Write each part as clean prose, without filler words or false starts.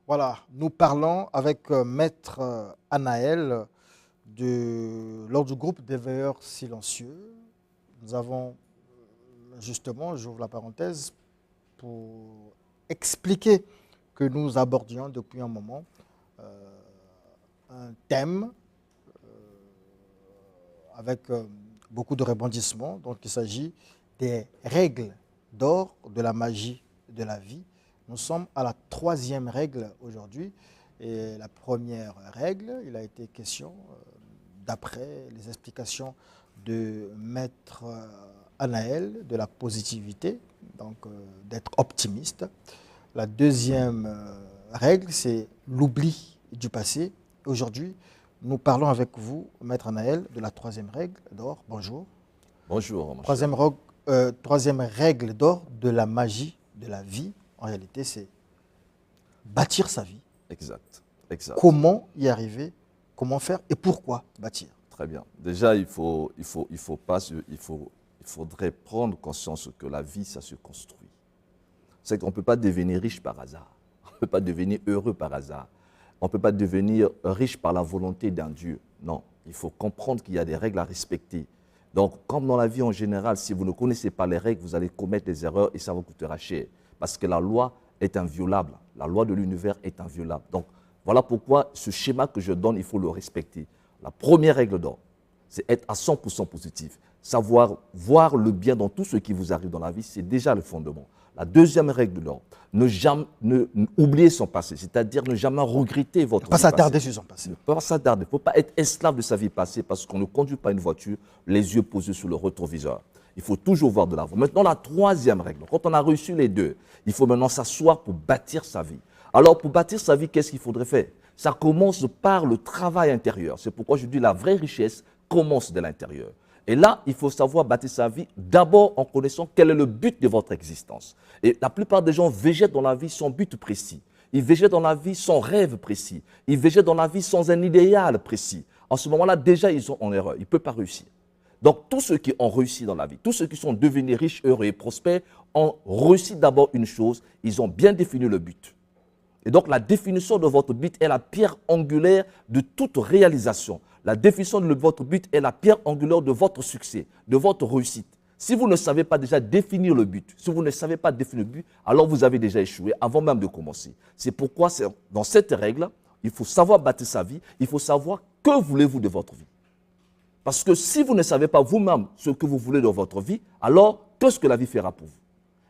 Voilà, nous parlons avec Maître Anaël lors du groupe des veilleurs silencieux. Nous avons justement, j'ouvre la parenthèse, pour expliquer que nous abordions depuis un moment euh, un thème avec beaucoup de rebondissements. Donc il s'agit des règles d'or de la magie de la vie. Nous sommes à la troisième règle aujourd'hui. Et la première règle, il a été question, d'après les explications de Maître Anaël, de la positivité, donc d'être optimiste. La deuxième règle, c'est l'oubli du passé. Aujourd'hui, nous parlons avec vous, Maître Anaël, de la troisième règle d'or. Bonjour. Bonjour, mon cher. Troisième règle d'or de la magie de la vie. En réalité, c'est bâtir sa vie. Exact, exact. Comment y arriver, comment faire et pourquoi bâtir. Très bien. Déjà, il faudrait prendre conscience que la vie, ça se construit. C'est qu'on ne peut pas devenir riche par hasard. On ne peut pas devenir heureux par hasard. On ne peut pas devenir riche par la volonté d'un Dieu. Non, il faut comprendre qu'il y a des règles à respecter. Donc, comme dans la vie en général, si vous ne connaissez pas les règles, vous allez commettre des erreurs et ça vous coûtera cher. Parce que la loi est inviolable. La loi de l'univers est inviolable. Donc, voilà pourquoi ce schéma que je donne, il faut le respecter. La première règle d'or, c'est être à 100% positif. Savoir voir le bien dans tout ce qui vous arrive dans la vie, c'est déjà le fondement. La deuxième règle d'or, oublier son passé, c'est-à-dire ne jamais regretter votre vie Pas passée. s'attarder sur son passé. Ne pas s'attarder. Il ne faut pas être esclave de sa vie passée parce qu'on ne conduit pas une voiture les yeux posés sur le rétroviseur. Il faut toujours voir de l'avant. Maintenant, la troisième règle, quand on a reçu les deux, il faut maintenant s'asseoir pour bâtir sa vie. Alors, pour bâtir sa vie, qu'est-ce qu'il faudrait faire? Ça commence par le travail intérieur. C'est pourquoi je dis la vraie richesse commence de l'intérieur. Et là, il faut savoir bâtir sa vie d'abord en connaissant quel est le but de votre existence. Et la plupart des gens végètent dans la vie sans but précis. Ils végètent dans la vie sans rêve précis. Ils végètent dans la vie sans un idéal précis. En ce moment-là, déjà, ils sont en erreur. Ils ne peuvent pas réussir. Donc, tous ceux qui ont réussi dans la vie, tous ceux qui sont devenus riches, heureux et prospères, ont réussi d'abord une chose, ils ont bien défini le but. Et donc, la définition de votre but est la pierre angulaire de toute réalisation. La définition de votre but est la pierre angulaire de votre succès, de votre réussite. Si vous ne savez pas déjà définir le but, si vous ne savez pas définir le but, alors vous avez déjà échoué avant même de commencer. C'est pourquoi, dans cette règle, il faut savoir bâtir sa vie, il faut savoir que voulez-vous de votre vie. Parce que si vous ne savez pas vous-même ce que vous voulez dans votre vie, alors qu'est-ce que la vie fera pour vous?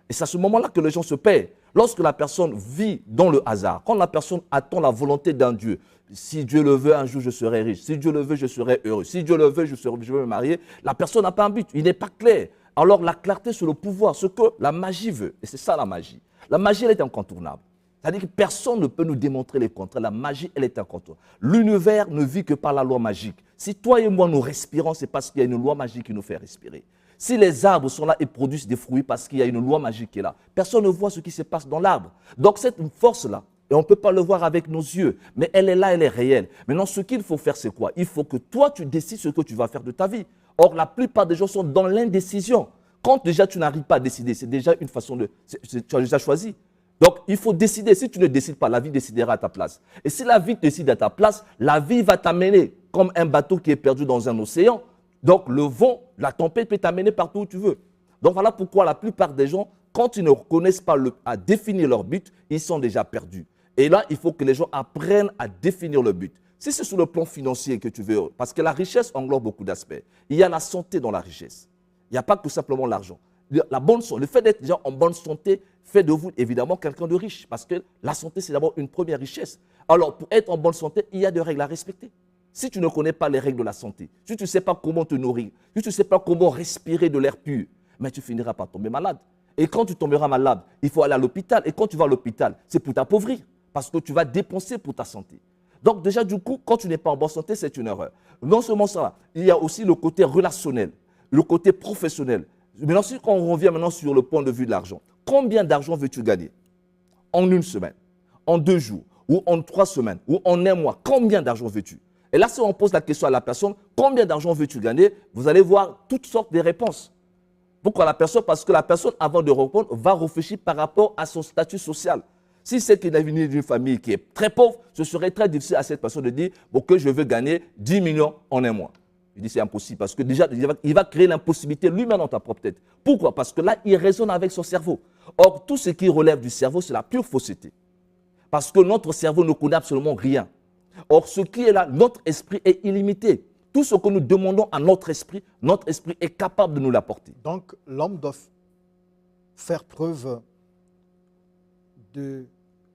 Et c'est à ce moment-là que les gens se perdent. Lorsque la personne vit dans le hasard, quand la personne attend la volonté d'un Dieu, si Dieu le veut, un jour je serai riche, si Dieu le veut, je serai heureux, si Dieu le veut, je vais me marier, la personne n'a pas un but, il n'est pas clair. Alors la clarté sur le pouvoir, ce que la magie veut, et c'est ça la magie. La magie, elle est incontournable. C'est-à-dire que personne ne peut nous démontrer les contraires. La magie, elle est incontournable. L'univers ne vit que par la loi magique. Si toi et moi nous respirons, c'est parce qu'il y a une loi magique qui nous fait respirer. Si les arbres sont là et produisent des fruits, parce qu'il y a une loi magique qui est là. Personne ne voit ce qui se passe dans l'arbre. Donc cette force-là, et on ne peut pas le voir avec nos yeux, mais elle est là, elle est réelle. Maintenant, ce qu'il faut faire, c'est quoi? Il faut que toi, tu décides ce que tu vas faire de ta vie. Or, la plupart des gens sont dans l'indécision. Quand déjà tu n'arrives pas à décider, c'est déjà une façon de... Tu as déjà choisi. Donc, il faut décider. Si tu ne décides pas, la vie décidera à ta place. Et si la vie décide à ta place, la vie va t'amener comme un bateau qui est perdu dans un océan. Donc, le vent, la tempête peut t'amener partout où tu veux. Donc, voilà pourquoi la plupart des gens, quand ils ne connaissent pas à définir leur but, ils sont déjà perdus. Et là, il faut que les gens apprennent à définir le but. Si c'est sur le plan financier que tu veux, parce que la richesse englobe beaucoup d'aspects. Il y a la santé dans la richesse. Il n'y a pas tout simplement l'argent. Le fait d'être déjà en bonne santé fait de vous évidemment quelqu'un de riche. Parce que la santé, c'est d'abord une première richesse. Alors, pour être en bonne santé, il y a des règles à respecter. Si tu ne connais pas les règles de la santé, si tu ne sais pas comment te nourrir, si tu ne sais pas comment respirer de l'air pur, mais tu finiras par tomber malade. Et quand tu tomberas malade, il faut aller à l'hôpital. Et quand tu vas à l'hôpital, c'est pour t'appauvrir. Parce que tu vas dépenser pour ta santé. Donc déjà, du coup, quand tu n'es pas en bonne santé, c'est une erreur. Non seulement ça, il y a aussi le côté relationnel, le côté professionnel. Maintenant, quand on revient maintenant sur le point de vue de l'argent, combien d'argent veux-tu gagner? En une semaine, en 2 jours, ou en 3 semaines, ou en un mois, combien d'argent veux-tu? Et là, si on pose la question à la personne, combien d'argent veux-tu gagner? Vous allez voir toutes sortes de réponses. Pourquoi la personne? Parce que la personne, avant de répondre, va réfléchir par rapport à son statut social. Si c'est qu'il est venu d'une famille qui est très pauvre, ce serait très difficile à cette personne de dire bon, que je veux gagner 10 millions en un mois. Je dis c'est impossible parce que déjà, il va créer l'impossibilité lui-même dans ta propre tête. Pourquoi? Parce que là, il raisonne avec son cerveau. Or, tout ce qui relève du cerveau, c'est la pure fausseté. Parce que notre cerveau ne connaît absolument rien. Or, ce qui est là, notre esprit est illimité. Tout ce que nous demandons à notre esprit est capable de nous l'apporter. Donc, l'homme doit faire preuve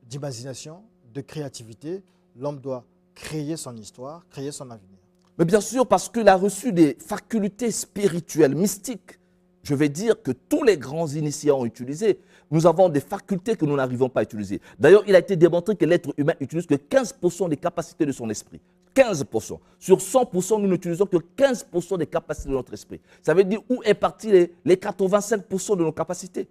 d'imagination, de créativité. L'homme doit créer son histoire, créer son avenir. Mais bien sûr, parce qu'il a reçu des facultés spirituelles, mystiques. Je vais dire que tous les grands initiés ont utilisé. Nous avons des facultés que nous n'arrivons pas à utiliser. D'ailleurs, il a été démontré que l'être humain n'utilise que 15% des capacités de son esprit. 15%. Sur 100%, nous n'utilisons que 15% des capacités de notre esprit. Ça veut dire où est parti les 85% de nos capacités.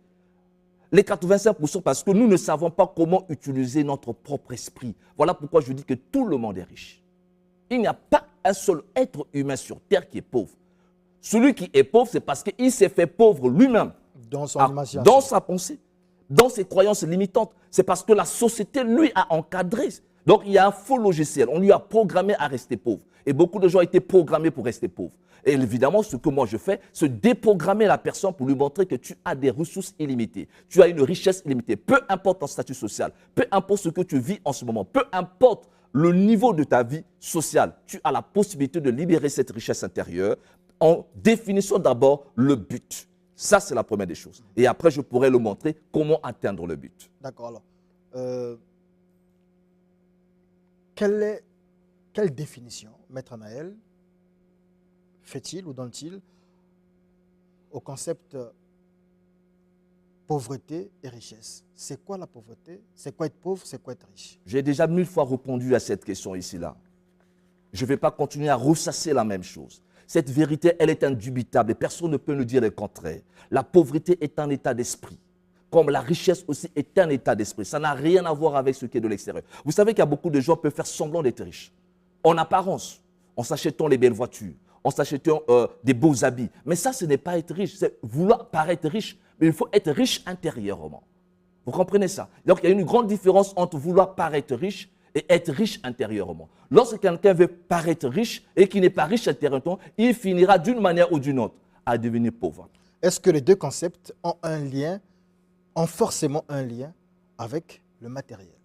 Les 85% parce que nous ne savons pas comment utiliser notre propre esprit. Voilà pourquoi je dis que tout le monde est riche. Il n'y a pas un seul être humain sur terre qui est pauvre. Celui qui est pauvre, c'est parce qu'il s'est fait pauvre lui-même. Dans son imagination. Dans sa pensée, dans ses croyances limitantes. C'est parce que la société, lui, a encadré. Donc, il y a un faux logiciel. On lui a programmé à rester pauvre. Et beaucoup de gens ont été programmés pour rester pauvres. Et évidemment, ce que moi je fais, c'est déprogrammer la personne pour lui montrer que tu as des ressources illimitées. Tu as une richesse illimitée. Peu importe ton statut social, peu importe ce que tu vis en ce moment, peu importe le niveau de ta vie sociale, tu as la possibilité de libérer cette richesse intérieure en définissant d'abord le but. Ça, c'est la première des choses. Et après, je pourrais le montrer comment atteindre le but. D'accord. Alors, quelle définition, Maître Naël, fait-il ou donne-t-il au concept pauvreté et richesse? C'est quoi la pauvreté? C'est quoi être pauvre? C'est quoi être riche? J'ai déjà 1000 fois répondu à cette question ici-là. Je ne vais pas continuer à ressasser la même chose. Cette vérité, elle est indubitable et personne ne peut nous dire le contraire. La pauvreté est un état d'esprit, comme la richesse aussi est un état d'esprit. Ça n'a rien à voir avec ce qui est de l'extérieur. Vous savez qu'il y a beaucoup de gens qui peuvent faire semblant d'être riches. En apparence, en s'achetant les belles voitures, en s'achetant des beaux habits. Mais ça, ce n'est pas être riche. C'est vouloir paraître riche, mais il faut être riche intérieurement. Vous comprenez ça? Donc, il y a une grande différence entre vouloir paraître riche et être riche intérieurement. Lorsque quelqu'un veut paraître riche et qui n'est pas riche intérieurement, il finira d'une manière ou d'une autre à devenir pauvre. Est-ce que les deux concepts ont un lien, ont forcément un lien avec le matériel?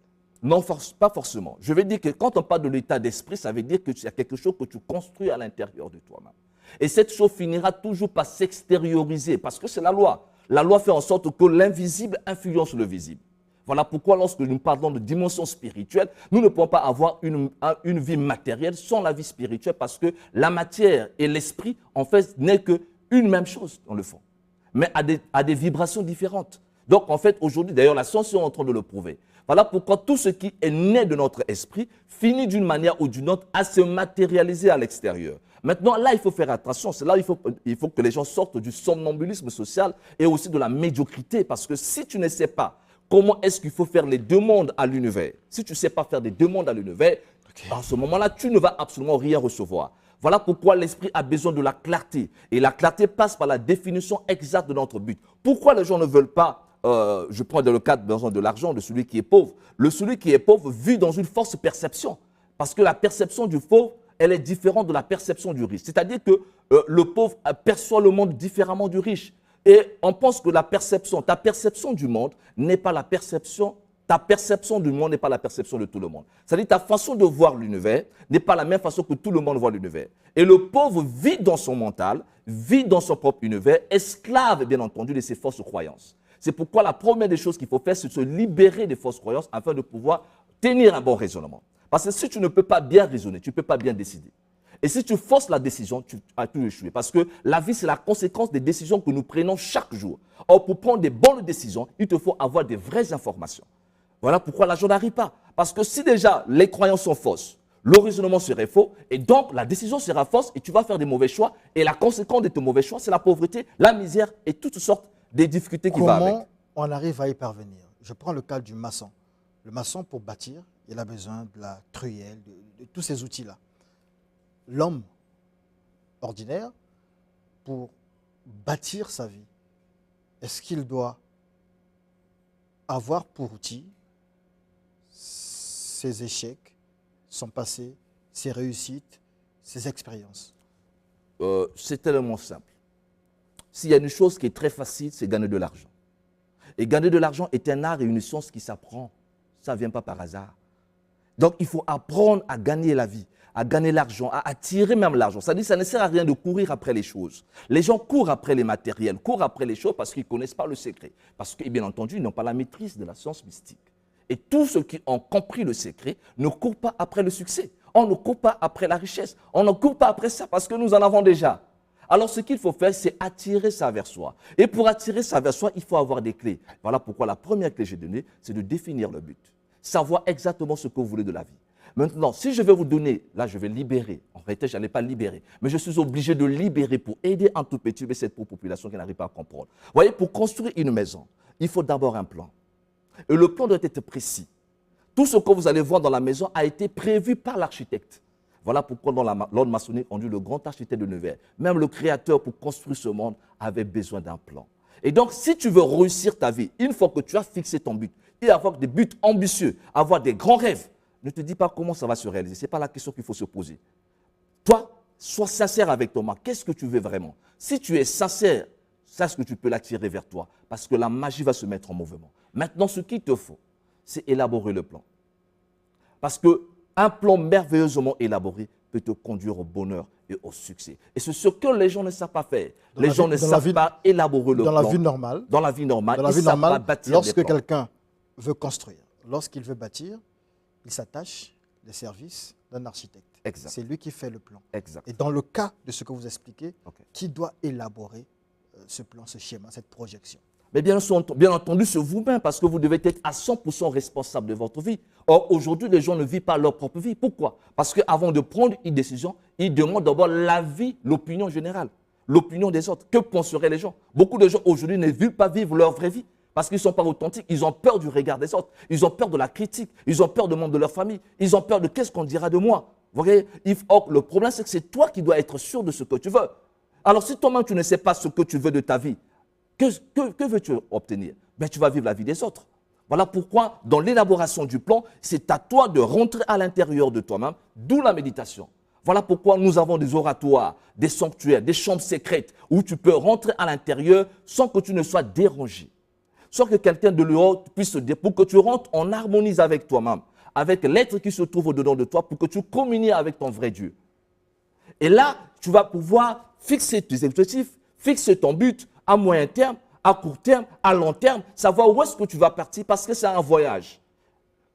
Non, pas forcément. Je veux dire que quand on parle de l'état d'esprit, ça veut dire qu'il y a quelque chose que tu construis à l'intérieur de toi-même. Et cette chose finira toujours par s'extérioriser parce que c'est la loi. La loi fait en sorte que l'invisible influence le visible. Voilà pourquoi lorsque nous parlons de dimension spirituelle, nous ne pouvons pas avoir une vie matérielle sans la vie spirituelle parce que la matière et l'esprit, en fait, n'est qu'une même chose dans le fond, mais à des vibrations différentes. Donc, en fait, aujourd'hui, d'ailleurs, la science est en train de le prouver. Voilà pourquoi tout ce qui est né de notre esprit finit d'une manière ou d'une autre à se matérialiser à l'extérieur. Maintenant, là, il faut faire attention. C'est là il faut que les gens sortent du somnambulisme social et aussi de la médiocrité. Parce que si tu ne sais pas comment est-ce qu'il faut faire les demandes à l'univers, si tu ne sais pas faire des demandes à l'univers, en ce moment-là, tu ne vas absolument rien recevoir. Voilà pourquoi l'esprit a besoin de la clarté. Et la clarté passe par la définition exacte de notre but. Pourquoi les gens ne veulent pas, je prends dans le cadre de l'argent, de celui qui est pauvre. Celui qui est pauvre vit dans une force perception. Parce que la perception du pauvre, elle est différente de la perception du riche. C'est-à-dire que le pauvre perçoit le monde différemment du riche. Et on pense que ta perception du monde n'est pas la perception, ta perception du monde n'est pas la perception de tout le monde. C'est-à-dire ta façon de voir l'univers n'est pas la même façon que tout le monde voit l'univers. Et le pauvre vit dans son mental, vit dans son propre univers, esclave bien entendu de ses fausses croyances. C'est pourquoi la première des choses qu'il faut faire, c'est de se libérer des fausses croyances afin de pouvoir tenir un bon raisonnement. Parce que si tu ne peux pas bien raisonner, tu ne peux pas bien décider. Et si tu forces la décision, tu as tout échoué. Parce que la vie, c'est la conséquence des décisions que nous prenons chaque jour. Or, pour prendre des bonnes décisions, il te faut avoir des vraies informations. Voilà pourquoi l'argent n'arrive pas. Parce que si déjà les croyances sont fausses, le raisonnement serait faux, et donc la décision sera fausse, et tu vas faire des mauvais choix. Et la conséquence de tes mauvais choix, c'est la pauvreté, la misère et toutes sortes de difficultés qui vont avec. Comment on arrive à y parvenir? Je prends le cas du maçon. Le maçon, pour bâtir, il a besoin de la truelle, de tous ces outils-là. L'homme ordinaire, pour bâtir sa vie, est-ce qu'il doit avoir pour outil ses échecs, son passé, ses réussites, ses expériences? C'est tellement simple. S'il y a une chose qui est très facile, c'est gagner de l'argent. Et gagner de l'argent est un art et une science qui s'apprend. Ça ne vient pas par hasard. Donc, il faut apprendre à gagner la vie, à gagner l'argent, à attirer même l'argent. Ça dit, ça ne sert à rien de courir après les choses. Les gens courent après les matériels, courent après les choses parce qu'ils ne connaissent pas le secret. Parce que, bien entendu, ils n'ont pas la maîtrise de la science mystique. Et tous ceux qui ont compris le secret ne courent pas après le succès. On ne court pas après la richesse. On ne court pas après ça parce que nous en avons déjà. Alors, ce qu'il faut faire, c'est attirer ça vers soi. Et pour attirer ça vers soi, il faut avoir des clés. Voilà pourquoi la première clé que j'ai donnée, c'est de définir le but. Savoir exactement ce que vous voulez de la vie. Maintenant, si je vais vous donner, là, je vais libérer. En réalité, je n'allais pas libérer. Mais je suis obligé de libérer pour aider un tout petit peu cette pauvre population qui n'arrive pas à comprendre. Vous voyez, pour construire une maison, il faut d'abord un plan. Et le plan doit être précis. Tout ce que vous allez voir dans la maison a été prévu par l'architecte. Voilà pourquoi dans l'ordre maçonnique, on dit le grand architecte de Nevers. Même le créateur, pour construire ce monde, avait besoin d'un plan. Et donc, si tu veux réussir ta vie, une fois que tu as fixé ton but, et avoir des buts ambitieux, avoir des grands rêves, ne te dis pas comment ça va se réaliser. Ce n'est pas la question qu'il faut se poser. Toi, sois sincère avec toi. Qu'est-ce que tu veux vraiment? Si tu es sincère, sache que tu peux l'attirer vers toi, parce que la magie va se mettre en mouvement. Maintenant, ce qu'il te faut, c'est élaborer le plan. Parce qu'un plan merveilleusement élaboré peut te conduire au bonheur et au succès. Et c'est ce que les gens ne savent pas faire. Les gens ne savent pas élaborer le plan. Dans la vie normale. Dans la vie normale, ils ne savent pas bâtir lorsque quelqu'un veut construire, lorsqu'il veut bâtir, il s'attache les services d'un architecte. Exact. C'est lui qui fait le plan. Exact. Et dans le cas de ce que vous expliquez, qui doit élaborer ce plan, ce schéma, cette projection? Mais bien entendu, c'est vous-même, parce que vous devez être à 100% responsable de votre vie. Or, aujourd'hui, les gens ne vivent pas leur propre vie. Pourquoi? Parce qu'avant de prendre une décision, ils demandent d'abord l'avis, l'opinion générale, l'opinion des autres. Que penseraient les gens? Beaucoup de gens aujourd'hui ne veulent pas vivre leur vraie vie parce qu'ils ne sont pas authentiques. Ils ont peur du regard des autres. Ils ont peur de la critique. Ils ont peur du membres de leur famille. Ils ont peur de qu'est-ce qu'on dira de moi. Vous voyez? Or, le problème, c'est que c'est toi qui dois être sûr de ce que tu veux. Alors, si toi-même, tu ne sais pas ce que tu veux de ta vie, que veux-tu obtenir? Ben, tu vas vivre la vie des autres. Voilà pourquoi, dans l'élaboration du plan, c'est à toi de rentrer à l'intérieur de toi-même, d'où la méditation. Voilà pourquoi nous avons des oratoires, des sanctuaires, des chambres secrètes, où tu peux rentrer à l'intérieur sans que tu ne sois dérangé. Sans que quelqu'un de l'autre puisse se dire, pour que tu rentres en harmonie avec toi-même, avec l'être qui se trouve au-dedans de toi, pour que tu communies avec ton vrai Dieu. Et là, tu vas pouvoir fixer tes objectifs, fixer ton but à moyen terme, à court terme, à long terme, savoir où est-ce que tu vas partir parce que c'est un voyage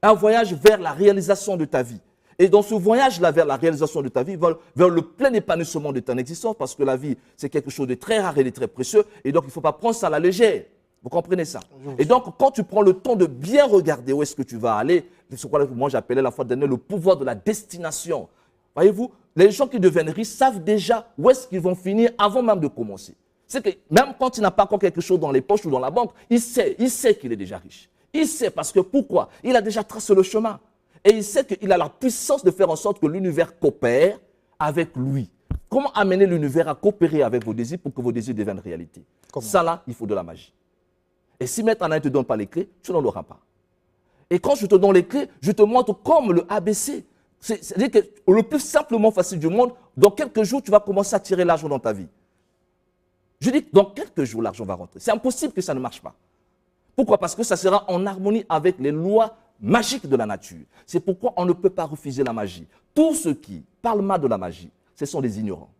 vers la réalisation de ta vie. Et dans ce voyage-là vers la réalisation de ta vie, vers le plein épanouissement de ton existence, parce que la vie, c'est quelque chose de très rare et de très précieux, et donc il ne faut pas prendre ça à la légère. Vous comprenez ça? Et donc, quand tu prends le temps de bien regarder où est-ce que tu vas aller, c'est ce que moi j'appelais la fois dernière le pouvoir de la destination. Voyez-vous, les gens qui deviennent riches savent déjà où est-ce qu'ils vont finir avant même de commencer. C'est que même quand il n'a pas encore quelque chose dans les poches ou dans la banque, il sait qu'il est déjà riche. Il sait parce que pourquoi? Il a déjà tracé le chemin. Et il sait qu'il a la puissance de faire en sorte que l'univers coopère avec lui. Comment amener l'univers à coopérer avec vos désirs pour que vos désirs deviennent réalité? Ça là, il faut de la magie. Et si maintenant il ne te donne pas les clés, tu n'en auras pas. Et quand je te donne les clés, je te montre comme le ABC. C'est-à-dire que le plus simplement facile du monde, dans quelques jours, tu vas commencer à tirer l'argent dans ta vie. Je dis que dans quelques jours, l'argent va rentrer. C'est impossible que ça ne marche pas. Pourquoi? Parce que ça sera en harmonie avec les lois magiques de la nature. C'est pourquoi on ne peut pas refuser la magie. Tous ceux qui parlent mal de la magie, ce sont des ignorants.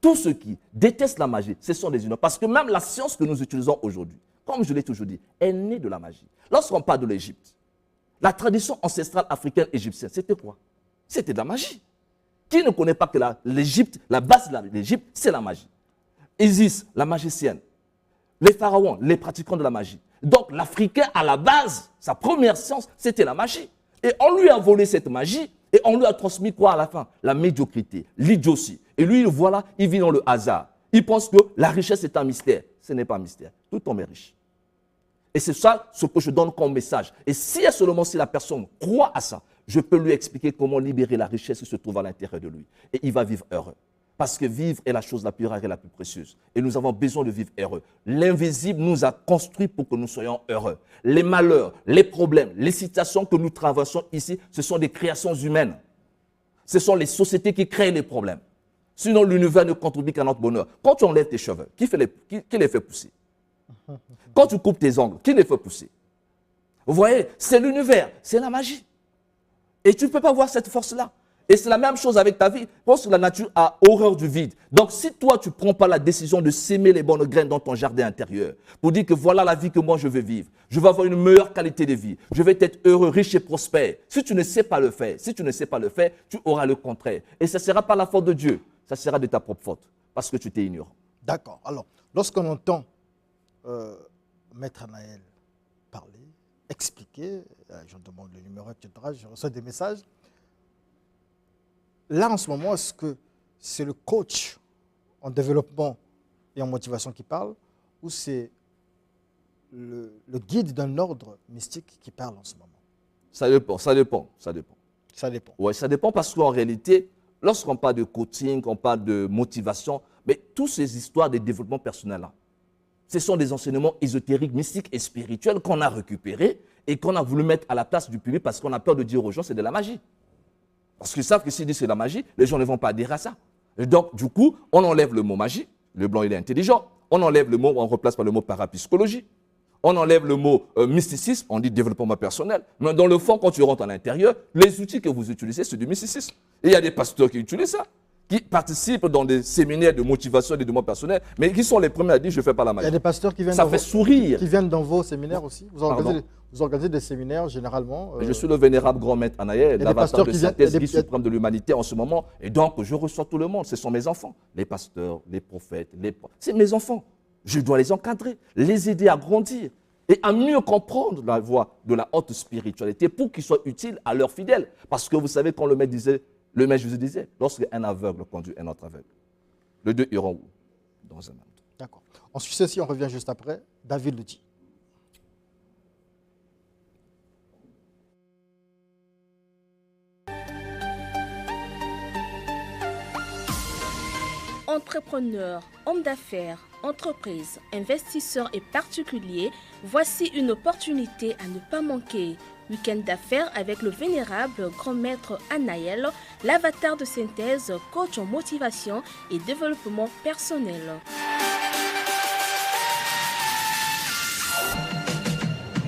Tous ceux qui détestent la magie, ce sont des ignorants. Parce que même la science que nous utilisons aujourd'hui, comme je l'ai toujours dit, est née de la magie. Lorsqu'on parle de l'Égypte, la tradition ancestrale africaine égyptienne, c'était quoi? C'était de la magie. Qui ne connaît pas que l'Égypte, la base de l'Égypte, c'est la magie? Isis, la magicienne, les pharaons, les pratiquants de la magie. Donc l'Africain, à la base, sa première science, c'était la magie. Et on lui a volé cette magie et on lui a transmis quoi à la fin? La médiocrité, l'idiotie. Et lui, voilà, il vit dans le hasard. Il pense que la richesse est un mystère. Ce n'est pas un mystère. Tout homme est riche. Et c'est ça ce que je donne comme message. Et si seulement si la personne croit à ça, je peux lui expliquer comment libérer la richesse qui se trouve à l'intérieur de lui. Et il va vivre heureux. Parce que vivre est la chose la plus rare et la plus précieuse. Et nous avons besoin de vivre heureux. L'invisible nous a construits pour que nous soyons heureux. Les malheurs, les problèmes, les situations que nous traversons ici, ce sont des créations humaines. Ce sont les sociétés qui créent les problèmes. Sinon, l'univers ne contribue qu'à notre bonheur. Quand tu enlèves tes cheveux, qui les fait pousser? Quand tu coupes tes ongles, qui les fait pousser? Vous voyez, c'est l'univers, c'est la magie. Et tu ne peux pas voir cette force-là. Et c'est la même chose avec ta vie. Je pense que la nature a horreur du vide. Donc, si toi, tu ne prends pas la décision de s'aimer les bonnes graines dans ton jardin intérieur, pour dire que voilà la vie que moi je veux vivre, je veux avoir une meilleure qualité de vie, je vais être heureux, riche et prospère. Si tu ne sais pas le faire, tu auras le contraire. Et ce ne sera pas la faute de Dieu, ça sera de ta propre faute, parce que tu t'es ignorant. D'accord. Alors, lorsqu'on entend Maître Anaël parler, expliquer, je demande le numéro, etc., je reçois des messages. Là, en ce moment, est-ce que c'est le coach en développement et en motivation qui parle ou c'est le guide d'un ordre mystique qui parle en ce moment? Ça dépend. Ça dépend. Oui, ça dépend parce qu'en réalité, lorsqu'on parle de coaching, on parle de motivation, mais toutes ces histoires de développement personnel-là, ce sont des enseignements ésotériques, mystiques et spirituels qu'on a récupérés et qu'on a voulu mettre à la place du public parce qu'on a peur de dire aux gens c'est de la magie. Parce qu'ils savent que s'ils disent c'est de la magie, les gens ne vont pas adhérer à ça. Et donc, du coup, on enlève le mot magie. Le blanc, il est intelligent. On enlève le mot, on remplace par le mot parapsychologie. On enlève le mot mysticisme, on dit développement personnel. Mais dans le fond, quand tu rentres à l'intérieur, les outils que vous utilisez, c'est du mysticisme. Et il y a des pasteurs qui utilisent ça, qui participent dans des séminaires de motivation et de développement personnel, mais qui sont les premiers à dire je ne fais pas la magie. Il y a des pasteurs qui viennent, sourire. Qui viennent dans vos séminaires aussi. Vous organisez des séminaires généralement. Je suis le vénérable grand maître Anaël, l'avatar de synthèse guide suprême de l'humanité en ce moment. Et donc, je reçois tout le monde. Ce sont mes enfants. Les pasteurs, les prophètes, c'est mes enfants. Je dois les encadrer, les aider à grandir et à mieux comprendre la voie de la haute spiritualité pour qu'ils soient utiles à leurs fidèles. Parce que vous savez, quand le maître Jésus disait, lorsqu'un aveugle conduit un autre aveugle, les deux iront où? Dans un même temps. D'accord. On suit ceci, on revient juste après. David le dit. Entrepreneurs, hommes d'affaires, entreprises, investisseurs et particuliers, voici une opportunité à ne pas manquer. Week-end d'affaires avec le vénérable grand maître Anaël, l'avatar de synthèse, coach en motivation et développement personnel.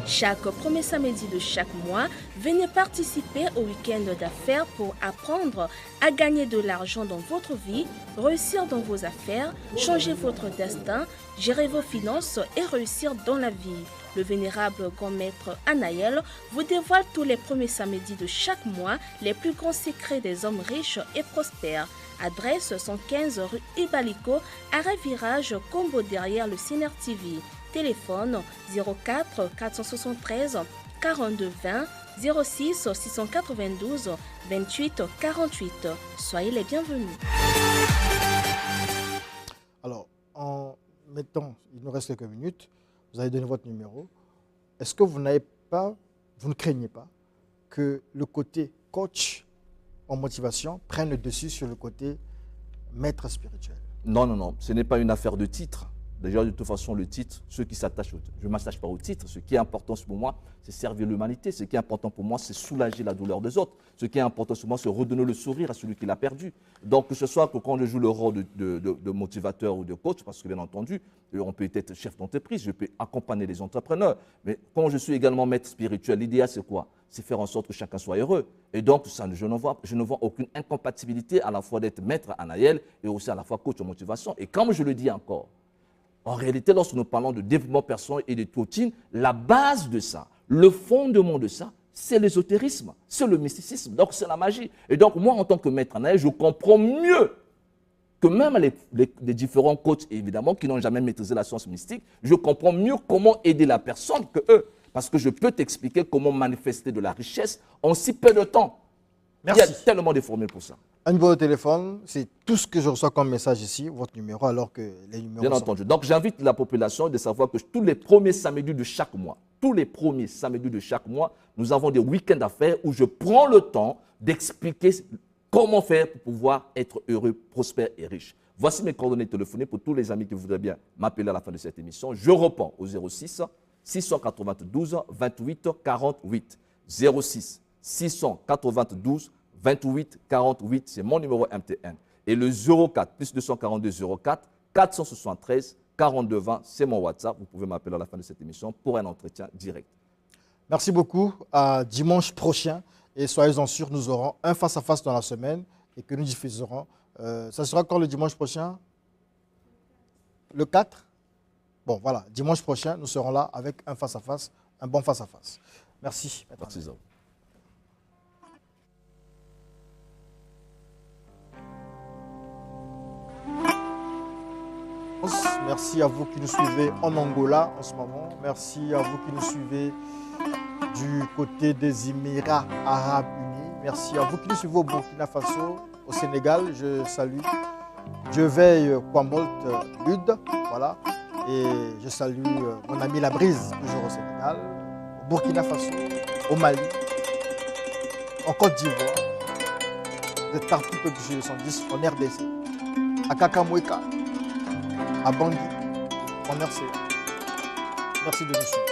Chaque premier samedi de chaque mois, venez participer au week-end d'affaires pour apprendre à gagner de l'argent dans votre vie, réussir dans vos affaires, changer votre destin, gérer vos finances et réussir dans la vie. Le vénérable grand maître Anaël vous dévoile tous les premiers samedis de chaque mois les plus grands secrets des hommes riches et prospères. Adresse 115 rue Ibalico, arrêt virage Combo derrière le Ciner TV. Téléphone 04 473 42 20 06 692 28 48. Soyez les bienvenus. Alors, en mettant, il nous reste quelques minutes, vous avez donné votre numéro. Est-ce que vous ne craignez pas que le côté coach en motivation prenne le dessus sur le côté maître spirituel? Non, ce n'est pas une affaire de titre. Déjà, de toute façon, le titre, ceux qui s'attachent, je ne m'attache pas au titre. Ce qui est important pour moi, c'est servir l'humanité. Ce qui est important pour moi, c'est soulager la douleur des autres. Ce qui est important pour moi, c'est redonner le sourire à celui qui l'a perdu. Donc, que ce soit que quand je joue le rôle de motivateur ou de coach, parce que bien entendu, on peut être chef d'entreprise, je peux accompagner les entrepreneurs. Mais quand je suis également maître spirituel, l'idéal, c'est quoi? C'est faire en sorte que chacun soit heureux. Et donc, je ne vois aucune incompatibilité à la fois d'être maître Anaël et aussi à la fois coach en motivation. Et comme je le dis encore, en réalité, lorsque nous parlons de développement personnel et de coaching, la base de ça, le fondement de ça, c'est l'ésotérisme, c'est le mysticisme, donc c'est la magie. Et donc moi, en tant que maître Anaël, je comprends mieux que même les différents coachs, évidemment, qui n'ont jamais maîtrisé la science mystique, je comprends mieux comment aider la personne que eux. Parce que je peux t'expliquer comment manifester de la richesse en si peu de temps. Merci. Il y a tellement de formules pour ça. Un numéro de téléphone, c'est tout ce que je reçois comme message ici, votre numéro, alors que les numéros Bien entendu. Donc, j'invite la population de savoir que tous les premiers samedis de chaque mois, nous avons des week-ends d'affaires où je prends le temps d'expliquer Comment faire pour pouvoir être heureux, prospère et riche? Voici mes coordonnées téléphoniques pour tous les amis qui voudraient bien m'appeler à la fin de cette émission. Je réponds au 06 692 28 48. 06 692 28 48, c'est mon numéro MTN. Et le 04 plus 242 04 473 42 20, c'est mon WhatsApp. Vous pouvez m'appeler à la fin de cette émission pour un entretien direct. Merci beaucoup. À dimanche prochain. Et soyez-en sûrs, nous aurons un face-à-face dans la semaine et que nous diffuserons. Ça sera quand le dimanche prochain? Le 4? Bon, voilà. Dimanche prochain, nous serons là avec un face-à-face, un bon face-à-face. Merci. Merci, Zao. Merci à vous qui nous suivez en Angola en ce moment. Merci à vous qui nous suivez du côté des Émirats Arabes Unis. Merci à vous qui nous suivez au Burkina Faso, au Sénégal. Je salue Dieu veille Kwambolt Lud. Voilà. Et je salue mon ami La Brise, toujours au Sénégal, au Burkina Faso, au Mali, en Côte d'Ivoire. Vous êtes partout, peuple du 110, en RDC, à Kakamweka, à Bangui, en RCA. Merci de nous suivre.